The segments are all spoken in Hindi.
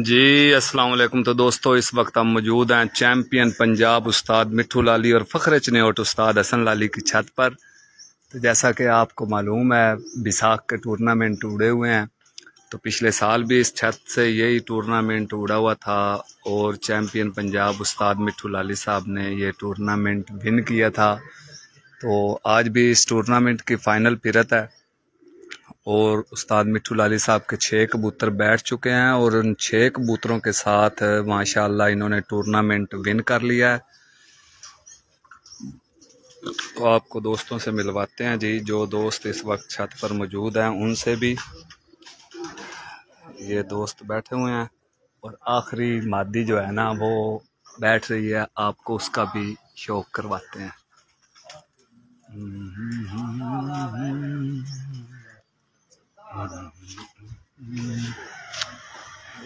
जी अस्सलाम वालेकुम। तो दोस्तों इस वक्त हम मौजूद हैं चैम्पियन पंजाब उस्ताद मिठू लाली और फ़ख्र चनेओट उस्ताद हसन लाली की छत पर। तो जैसा कि आपको मालूम है बिसाख के टूर्नामेंट उड़े हुए हैं, तो पिछले साल भी इस छत से यही टूर्नामेंट उड़ा हुआ था और चैम्पियन पंजाब उस्ताद मिठू लाली साहब ने ये टूर्नामेंट विन किया था। तो आज भी इस टूर्नामेंट की फ़ाइनल फिरत है और उस्ताद मिठू लाली साहब के 6 कबूतर बैठ चुके हैं और उन 6 कबूतरों के साथ माशाल्लाह इन्होंने टूर्नामेंट विन कर लिया है। तो आपको दोस्तों से मिलवाते हैं जी, जो दोस्त इस वक्त छत पर मौजूद हैं उनसे भी। ये दोस्त बैठे हुए हैं और आखिरी मादी जो है ना वो बैठ रही है, आपको उसका भी शौक करवाते हैं।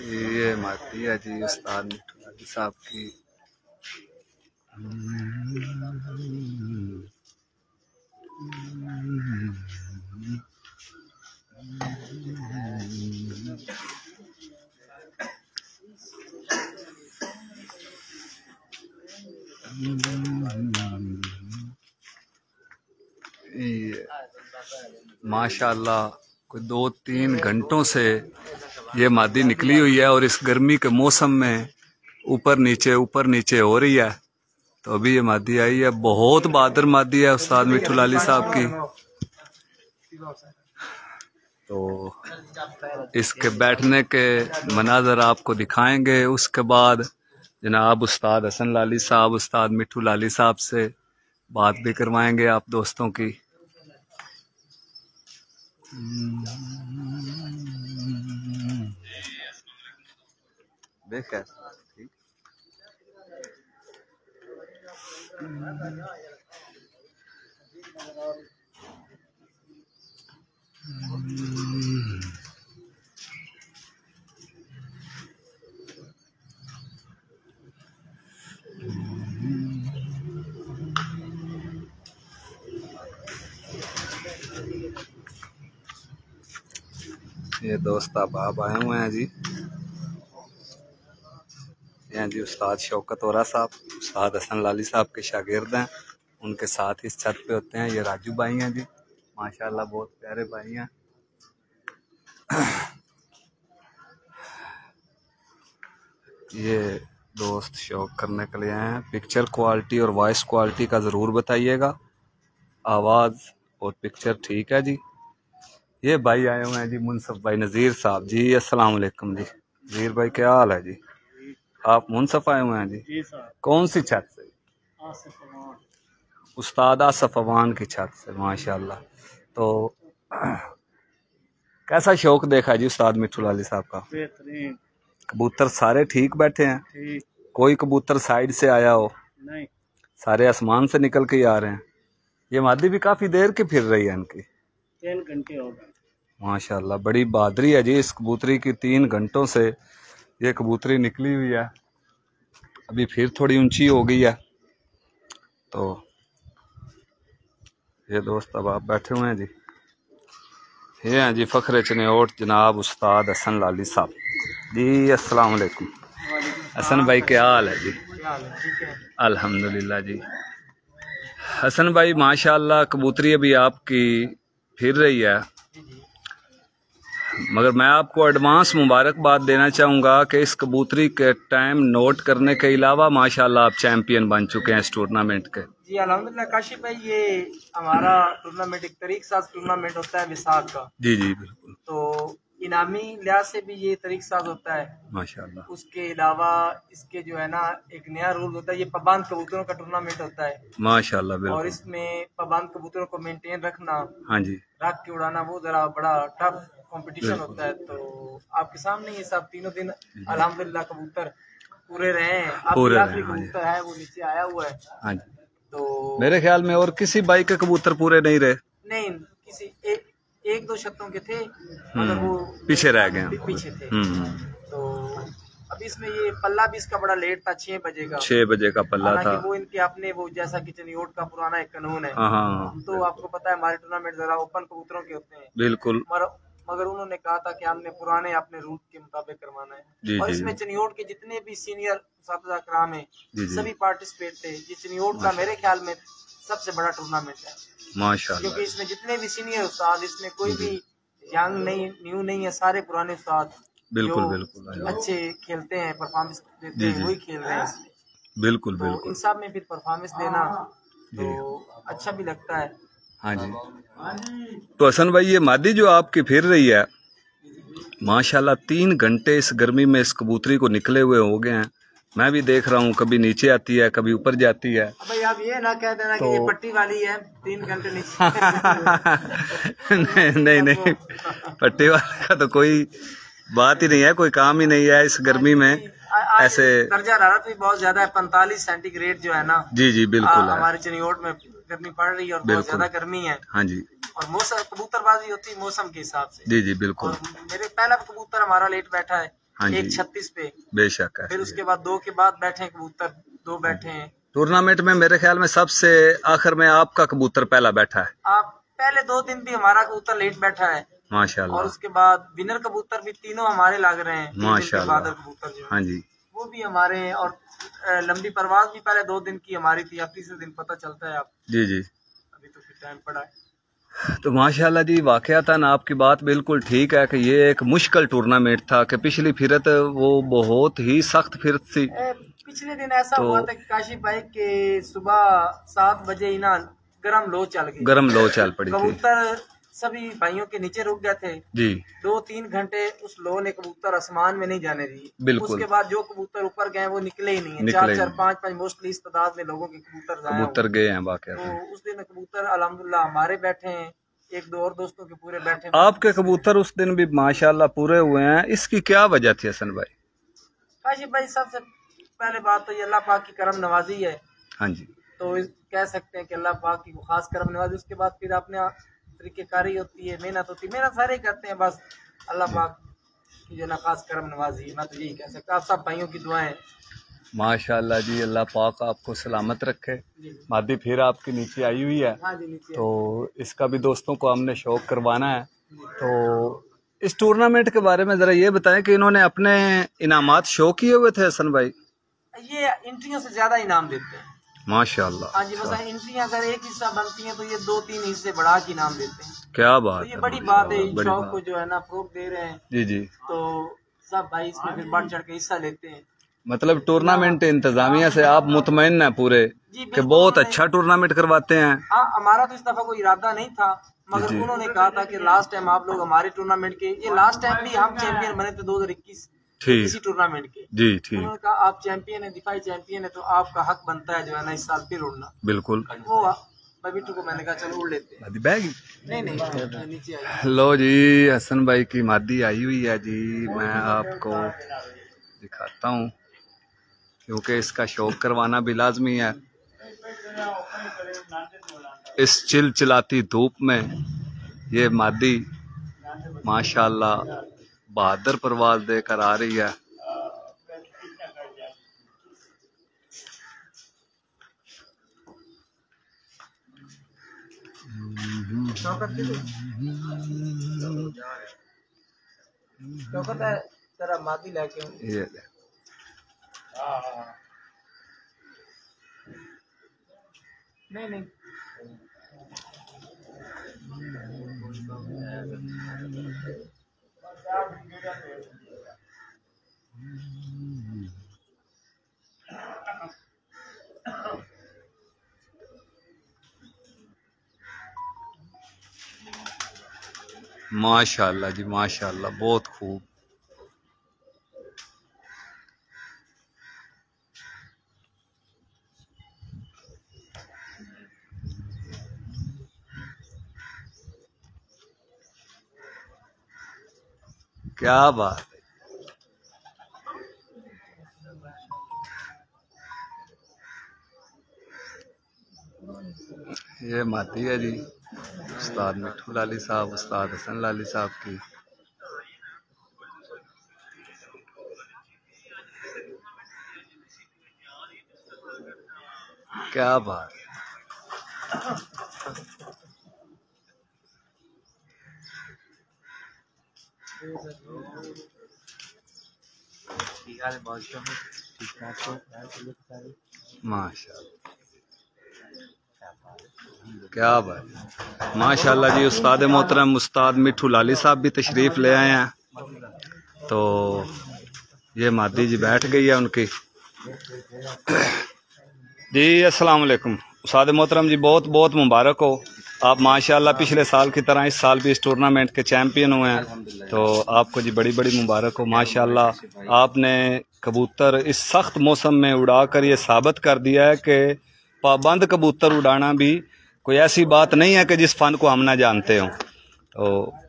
ये मादी है जी उस्ताद मिठू लाली साहब की। माशाल्लाह कोई 2-3 घंटों से ये मादी निकली हुई है और इस गर्मी के मौसम में ऊपर नीचे हो रही है। तो अभी ये मादी आई है, बहुत बहादुर मादी है उस्ताद मिठू लाली साहब की। तो इसके बैठने के मनाजर आपको दिखाएंगे, उसके बाद जनाब उस्ताद हसन लाली साहब उस्ताद मिठू लाली साहब से बात भी करवाएंगे आप दोस्तों की। देखा ठीक। ये दोस्त अब आए हुए हैं जी, ये जी उस्ताद शौकत वोरा साहब उस्ताद हसन लाली साहब के शागिर्द हैं, उनके साथ इस छत पे होते हैं। ये राजू भाई हैं जी, माशाल्लाह बहुत प्यारे भाई हैं। ये दोस्त शौक करने के लिए आए हैं। पिक्चर क्वालिटी और वॉइस क्वालिटी का ज़रूर बताइएगा, आवाज़ और पिक्चर ठीक है जी। ये भाई आए हुए हैं जी मुनसफ भाई नज़ीर साहब जी। अस्सलाम वालेकुम जी। नज़ीर भाई क्या हाल है जी? आप मुनसफ आए हुए हैं जी? कौन सी छत से? उस्ताद आसफ अवान की छत से, माशाल्लाह। तो कैसा शौक देखा जी उस्ताद मिठू लाली साहब का? कबूतर सारे ठीक बैठे हैं? कोई कबूतर साइड से आया हो? नहीं, सारे आसमान से निकल के आ रहे हैं। ये मादी भी काफी देर की फिर रही है, इनकी 3 घंटे हो गए। माशाल्लाह बड़ी बहादुरी है जी इस कबूतरी की। 3 घंटों से ये कबूतरी निकली हुई है, अभी फिर थोड़ी ऊंची हो गई है। तो ये दोस्त अब आप बैठे हुए हैं जी। ये हैं जी फ़ख्र चनेओट जनाब उस्ताद हसन लाली साहब जी। अस्सलाम वालेकुम। हसन भाई क्या हाल है जी? अल्हम्दुलिल्लाह जी। हसन भाई माशाल्लाह कबूतरी अभी आपकी फिर रही है, मगर मैं आपको एडवांस मुबारकबाद देना चाहूँगा कि इस कबूतरी के टाइम नोट करने के अलावा माशाल्लाह आप चैम्पियन बन चुके हैं इस टूर्नामेंट के। जी अल्हम्दुलिल्लाह काशिफ भाई, ये हमारा टूर्नामेंट एक तरीक साज टूर्नामेंट होता है विसाख का। जी जी बिल्कुल। तो इनामी लिहाज से भी ये तरीक साज होता है माशाल्लाह। उसके अलावा इसके जो है ना एक नया रूल होता है, ये पाबंद कबूतरों का टूर्नामेंट होता है माशाल्लाह बिल्कुल। और इसमें पाबंद कबूतरों को मेंटेन रखना, हाँ जी, रख के उड़ाना वो जरा बड़ा टफ कंपटीशन होता है। तो आपके सामने ये सब तीनों दिन अल्हम्दुलिल्लाह कबूतर पूरे रहे हैं। आखिरी कबूतर है वो नीचे आया हुआ है। हाँ जी। तो मेरे ख्याल में और किसी बाई के कबूतर पूरे नहीं रहे। नहीं, किसी एक दो शर्तों के थे मगर वो पीछे रह गए, पीछे थे। तो अब इसमें ये पल्ला भी इसका बड़ा लेट था, 6 बजे का। 6 बजे का पल्ला था। वो इनके अपने वो जैसा कि चनियोट का पुराना एक कानून है। हाँ, तो आपको पता है हमारे टूर्नामेंट जरा ओपन कबूतरों के होते हैं। बिल्कुल। मगर उन्होंने कहा था कि हमने पुराने अपने रूट के मुताबिक करवाना है। और इसमें चनियोट के जितने भी सीनियर कराम है सभी पार्टिसिपेट थे। ये चनियोट का मेरे ख्याल में सबसे बड़ा टूर्नामेंट है माशाअल्लाह, क्योंकि इसमें जितने भी सीनियर उस्ताद, इसमें कोई भी यंग नहीं, न्यू नहीं है, सारे पुराने उस्ताद बिल्कुल बिल्कुल अच्छे खेलते हैं, परफॉर्मेंस देते हैं, वही खेल रहे हैं इसमें। बिल्कुल तो बिल्कुल। इन सब में फिर परफॉर्मेंस देना तो अच्छा भी लगता है। हाँ जी। तो हसन भाई ये मादी जो आपकी फिर रही है माशाल्लाह 3 घंटे इस गर्मी में इस कबूतरी को निकले हुए हो गए हैं। मैं भी देख रहा हूँ, कभी नीचे आती है, कभी ऊपर जाती है। भाई आप ये ना कह देना कि ये पट्टी वाली है 3 घंटे नीचे। नहीं नहीं, पट्टी वाले का तो कोई बात ही नहीं है, कोई काम ही नहीं है इस गर्मी में। ऐसे दर्जा हरारत भी बहुत ज्यादा है, 45 सेंटीग्रेड जो है ना। जी जी बिल्कुल। हमारे चनियोट में गर्मी पड़ रही है और बहुत ज्यादा गर्मी है। हाँ जी। और मौसम कबूतरबाजी होती है मौसम के हिसाब से। जी जी बिल्कुल। मेरे पहला कबूतर हमारा लेट बैठा है 1:36 पे, बेशक है। फिर उसके बाद 2 के बाद बैठे हैं कबूतर, 2 बैठे हैं टूर्नामेंट में। मेरे ख्याल में सबसे आखिर में आपका कबूतर पहला बैठा है। आप पहले 2 दिन भी हमारा कबूतर लेट बैठा है माशाल्लाह। और उसके बाद विनर कबूतर भी तीनों हमारे लग रहे हैं माशाल्लाह। कबूतर जो हाँ जी वो भी हमारे हैं। और लंबी परवाज भी पहले 2 दिन की हमारी थी, अब तीसरे दिन पता चलता है आप। जी जी अभी तो फिर टाइम पड़ा है। तो माशाल्लाह जी वाकयातन आपकी बात बिल्कुल ठीक है कि ये एक मुश्किल टूर्नामेंट था कि पिछली फिरत वो बहुत ही सख्त फिरत थी। पिछले दिन ऐसा हुआ था कि काशिफ भाई के सुबह 7 बजे ही ना गर्म लो चल गई, गर्म लो चल पड़ी थी। कबूतर सभी भाइयों के नीचे रुक गए थे जी। 2-3 घंटे उस लो ने कबूतर आसमान में नहीं जाने दिए। बिल्कुल। उसके बाद जो कबूतर ऊपर गए वो निकले ही नहीं है। 4-4, 5-5 मोस्टली इस तादाद में लोगों के कबूतर गए हैं वाकई। तो उस दिन कबूतर अल्हम्दुलिल्लाह हमारे बैठे हैं, 1-2 और दोस्तों के पूरे बैठे। आपके कबूतर उस दिन भी माशाल्लाह पूरे हुए हैं, इसकी क्या वजह थी हसन भाई? काशिफ भाई सबसे पहले बात तो ये अल्लाह पाक की करम नवाजी है। हाँ जी। तो कह सकते हैं कि अल्लाह पाक की खास करम नवाजी। उसके बाद फिर अपने तरीकेकारी होती है, मेहनत होती है, मेहनत सारे करते हैं, बस अल्लाह पाक की जो ना खास करम नवाजी। मैं तो यही कह सकता हूँ, आप सब भाइयों की दुआएं। माशाल्लाह जी, अल्लाह पाक आपको सलामत रखे। मादी फिर आपकी नीचे आई हुई है। हाँ जी, नीचे तो इसका भी दोस्तों को हमने शौक करवाना है। तो इस टूर्नामेंट के बारे में जरा ये बताएं कि इन्होंने अपने इनामात शो किए हुए थे हसन भाई? ये एंट्रियों से ज्यादा इनाम देते हैं माशाल्लाह। हाँ जी, बस एंट्री अगर एक हिस्सा बनती है तो ये 2-3 हिस्से बढ़ा के इनाम देते हैं। क्या बात तो ये बड़ी बात है, शौक को जो है ना फरोग दे रहे हैं। जी जी। तो सब भाई इसमें फिर बढ़ चढ़ के हिस्सा लेते हैं। मतलब टूर्नामेंट इंतजामिया से आप मुतमईन हैं पूरे कि बहुत अच्छा टूर्नामेंट करवाते हैं? हाँ, हमारा तो इस दफा कोई इरादा नहीं था, मगर उन्होंने कहा था कि लास्ट टाइम आप लोग हमारे टूर्नामेंट के, ये लास्ट टाइम भी हम चैंपियन बने थे 2021 इसी टूर्नामेंट के। जी ठीक। उन्होंने कहा आप चैंपियन है, दिफाई चैंपियन है, तो आपका हक बनता है जो है ना इस साल फिर उड़ना। बिल्कुल। वो बिट्टू को मैंने कहा चलो उड़ लेते हैं। बैग नहीं नीचे आई। लो जी, हसन भाई की मादी आई हुई है जी, मैं आपको दिखाता हूँ क्योंकि इसका शौक करवाना भी लाजमी है। इस चिलचिलाती धूप में ये मादी माशाल्लाह बहादुर परवाज देकर आ रही है। तेरा मादी लेके ये नहीं माशाल्लाह जी माशाल्लाह, बहुत खूब। क्या बात है। ये माती है जी उस्ताद मिठू लाली साहब, उस्ताद हसन लाली साहब की। क्या बात। माशाल्लाह, क्या बात। माशाल्लाह जी, उस्ताद मोहतरम उस्ताद मिठू लाली साहब भी तशरीफ ले आए हैं। तो ये मादी जी बैठ गई है उनकी जी। अस्सलाम वालेकुम उस्ताद मोहतरम जी, बहुत बहुत मुबारक हो। आप माशाल्लाह पिछले साल की तरह इस साल भी इस टूर्नामेंट के चैंपियन हुए हैं, तो आपको जी बड़ी बड़ी मुबारक हो। माशाल्लाह आपने कबूतर इस सख्त मौसम में उड़ाकर ये साबित कर दिया है कि पाबंद कबूतर उड़ाना भी कोई ऐसी बात नहीं है कि जिस फन को हम ना जानते हों। तो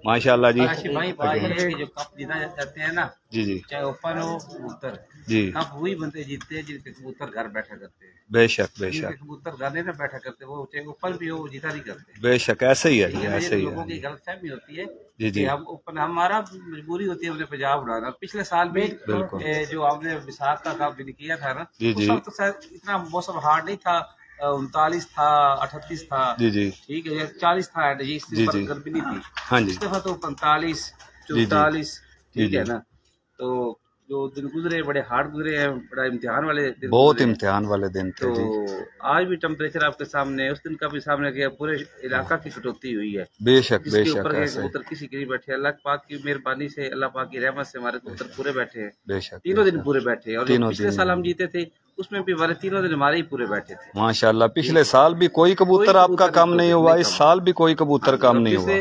माशाल्लाह जी। जो कप जीता जाते हैं ना जी जी, चाहे ओपन हो कबूतर जी, कप वही बनते जीतते हैं जिनके कबूतर घर बैठा करते हैं। बेशक बेशक, कबूतर घर नहीं ना बैठा करते, वो चाहे ओपन भी हो वो जीता नहीं करते। बेशक ऐसे ही है जी, ऐसे ही लोगों है की गलतफहमी होती है जी जी। हम ओपन, हमारा मजबूरी होती है अपने पंजाब उड़ाना। पिछले साल भी जो आपने विशाख का कप भी किया था ना, उस वक्त शायद इतना मौसम हार्ड नहीं था, 39 था, 38 था, जी जी, ठीक है, 40 था, इससे ऊपर गर्मी नहीं थी। हाँ जी, इस दफा तो 45 44, ठीक है ना। तो जो दिन गुजरे बड़े हार्ड गुजरे हैं, बड़ा इम्तिहान वाले दिन, बहुत इम्तिहान वाले दिन थे। तो आज भी टेम्परेचर आपके सामने, उस दिन का भी सामने किया, पूरे इलाका की कटौती हुई है। बेशक बेशक, ऊपर के कबूतर किसी के नहीं बैठे, अल्लाह पाक की मेहरबानी से, अल्लाह पाक की रहमत से हमारे कबूतर पूरे बैठे हैं। बेशक, तीनों दिन पूरे बैठे हैं। और पिछले साल हम जीते थे उसमें भी हमारे तीनों दिन हमारे ही पूरे बैठे थे। माशाल्लाह, पिछले साल भी कोई कबूतर आपका कम नहीं हुआ, इस साल भी कोई कबूतर कम नहीं हुआ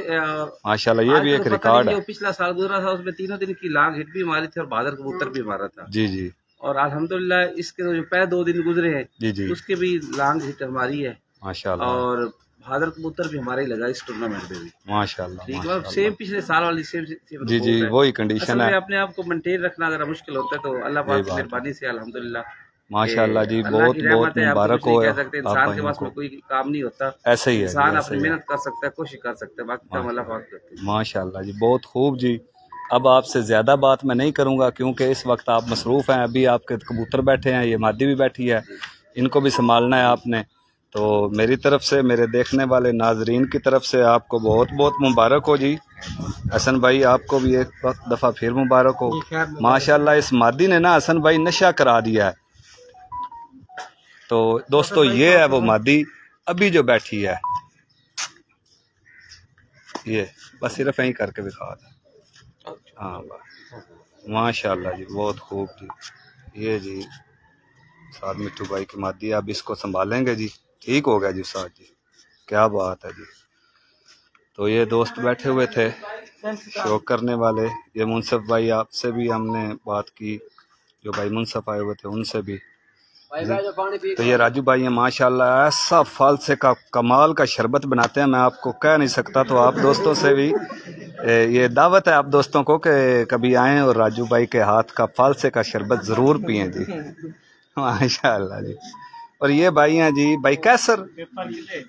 माशाल्लाह। ये भी एक रिकॉर्ड है। जो पिछला साल गुजरा था उसमें तीनों दिन की लांग हिट भी हमारी थी और बहादुर कबूतर भी हमारा था। जी जी। और अल्हम्दुलिल्लाह इसके जो पहले 2 दिन गुजरे हैं जी जी, उसके भी लांग हिट हमारी है माशाल्लाह। और बहादुर कबूतर भी हमारा ही लगा इस टूर्नामेंट में भी माशाल्लाह। ठीक है, सेम पिछले साल वाली सेम जी जी, वही कंडीशन है। अपने आप को मेंटेन रखना जरा मुश्किल होता है, तो अल्लाह पाक की मेहरबानी से अल्हम्दुलिल्लाह माशाल्लाह जी, बहुत बहुत मुबारक हो। इंसान के पास में कोई काम नहीं होता, ऐसे ही है, इंसान अपनी मेहनत कर सकता है, कोशिश कर सकता है, बाकी काम अल्लाह पाक करते हैं। माशाल्लाह जी, बहुत खूब जी। अब आपसे ज़्यादा बात मैं नहीं करूंगा क्योंकि इस वक्त आप मसरूफ़ हैं। अभी आपके कबूतर बैठे हैं, ये मादी भी बैठी है, इनको भी संभालना है आपने। तो मेरी तरफ से, मेरे देखने वाले नाजरीन की तरफ से आपको बहुत बहुत मुबारक हो जी। हसन भाई आपको भी एक दफ़ा फिर मुबारक हो। माशाल्लाह इस मादी ने ना हसन भाई नशा करा दिया है। तो दोस्तों ये है वो मादी अभी जो बैठी है, ये बस सिर्फ यहीं करके दिखा दे। हाँ माशाल्लाह जी, बहुत खूब जी। ये जी साथ मिट्टू भाई की मादी, अब इसको संभालेंगे जी। ठीक हो गया जी साथ जी, क्या बात है जी। तो ये दोस्त बैठे हुए थे शौक करने वाले, ये मुनसफ भाई, आपसे भी हमने बात की, जो भाई मुनसफ आए हुए थे उनसे भी। तो ये राजू भाई हैं माशाल्लाह, ऐसा फल से का कमाल का शरबत बनाते हैं, मैं आपको कह नहीं सकता। तो आप दोस्तों से भी ये दावत है आप दोस्तों को कि कभी आएँ और राजू भाई के हाथ का फल से का शरबत ज़रूर पिएं जी। माशाल्लाह जी। और ये भाई हैं जी भाई कैसर,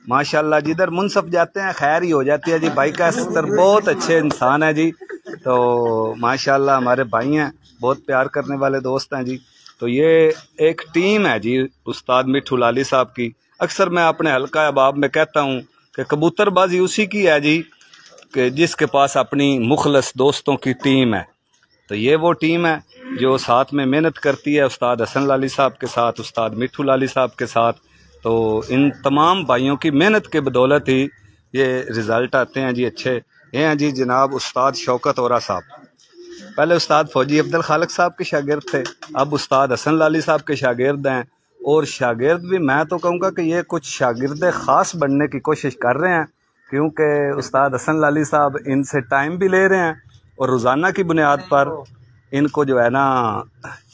माशाल्लाह जिधर मुनसफ जाते हैं खैर ही हो जाती है जी। भाई कैसर बहुत अच्छे इंसान है जी। तो माशाल्लाह हमारे भाई हैं, बहुत प्यार करने वाले दोस्त हैं जी। तो ये एक टीम है जी उस्ताद मिठू लाली साहब की। अक्सर मैं अपने हल्का अहबाब में कहता हूँ कि कबूतरबाजी उसी की है जी कि जिसके पास अपनी मुखलस दोस्तों की टीम है। तो ये वो टीम है जो साथ में मेहनत करती है उस्ताद हसन लाली साहब के साथ, उस्ताद मिठू लाली साहब के साथ। तो इन तमाम भाइयों की मेहनत के बदौलत ही ये रिज़ल्ट आते हैं जी अच्छे। ये हैं जी जनाब उस्ताद शौकत औरा साहब, पहले उस्ताद फौजी अब्दुल खालिक साहब के शागिर्द थे, अब उस्ताद हसन लाली साहब के शागिर्द हैं। और शागिर्द भी मैं तो कहूँगा कि ये कुछ शागिर्द ख़ास बनने की कोशिश कर रहे हैं, क्योंकि उस्ताद हसन लाली साहब इनसे टाइम भी ले रहे हैं और रोज़ाना की बुनियाद पर इनको जो है ना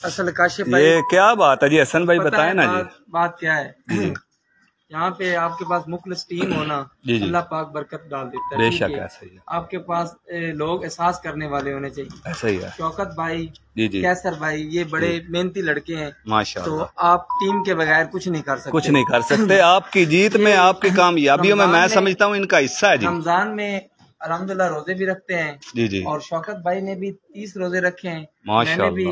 असल काशिफ ये क्या बात है जी, हसन भाई बताएं ना जी। बात क्या है, यहाँ पे आपके पास मुखलिस टीम होना अल्लाह पाक बरकत डाल देता है। बेशक ऐसा ही है। आपके पास लोग एहसास करने वाले होने चाहिए, ऐसा ही है। शौकत भाई जी जी, कैसर भाई, ये बड़े मेहनती लड़के हैं माशाल्लाह। तो आप टीम के बगैर कुछ नहीं कर सकते, कुछ नहीं कर सकते। आपकी जीत में, आपकी कामयाबियों में मैं समझता हूँ इनका हिस्सा है जी। रमजान में अल्हम्दुलिल्लाह रोजे भी रखते हैं जी जी, और शौकत भाई ने भी 30 रोजे रखे हैं, मैंने भी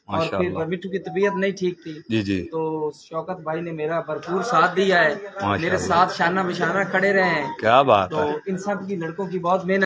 और फिर मिट्टू की तबीयत नहीं ठीक थी जी जी, तो शौकत भाई ने मेरा भरपूर साथ दिया है, मेरे साथ शाना बिशाना खड़े रहे हैं। क्या बात तो है। इन सब की लड़कों की बहुत मेहनत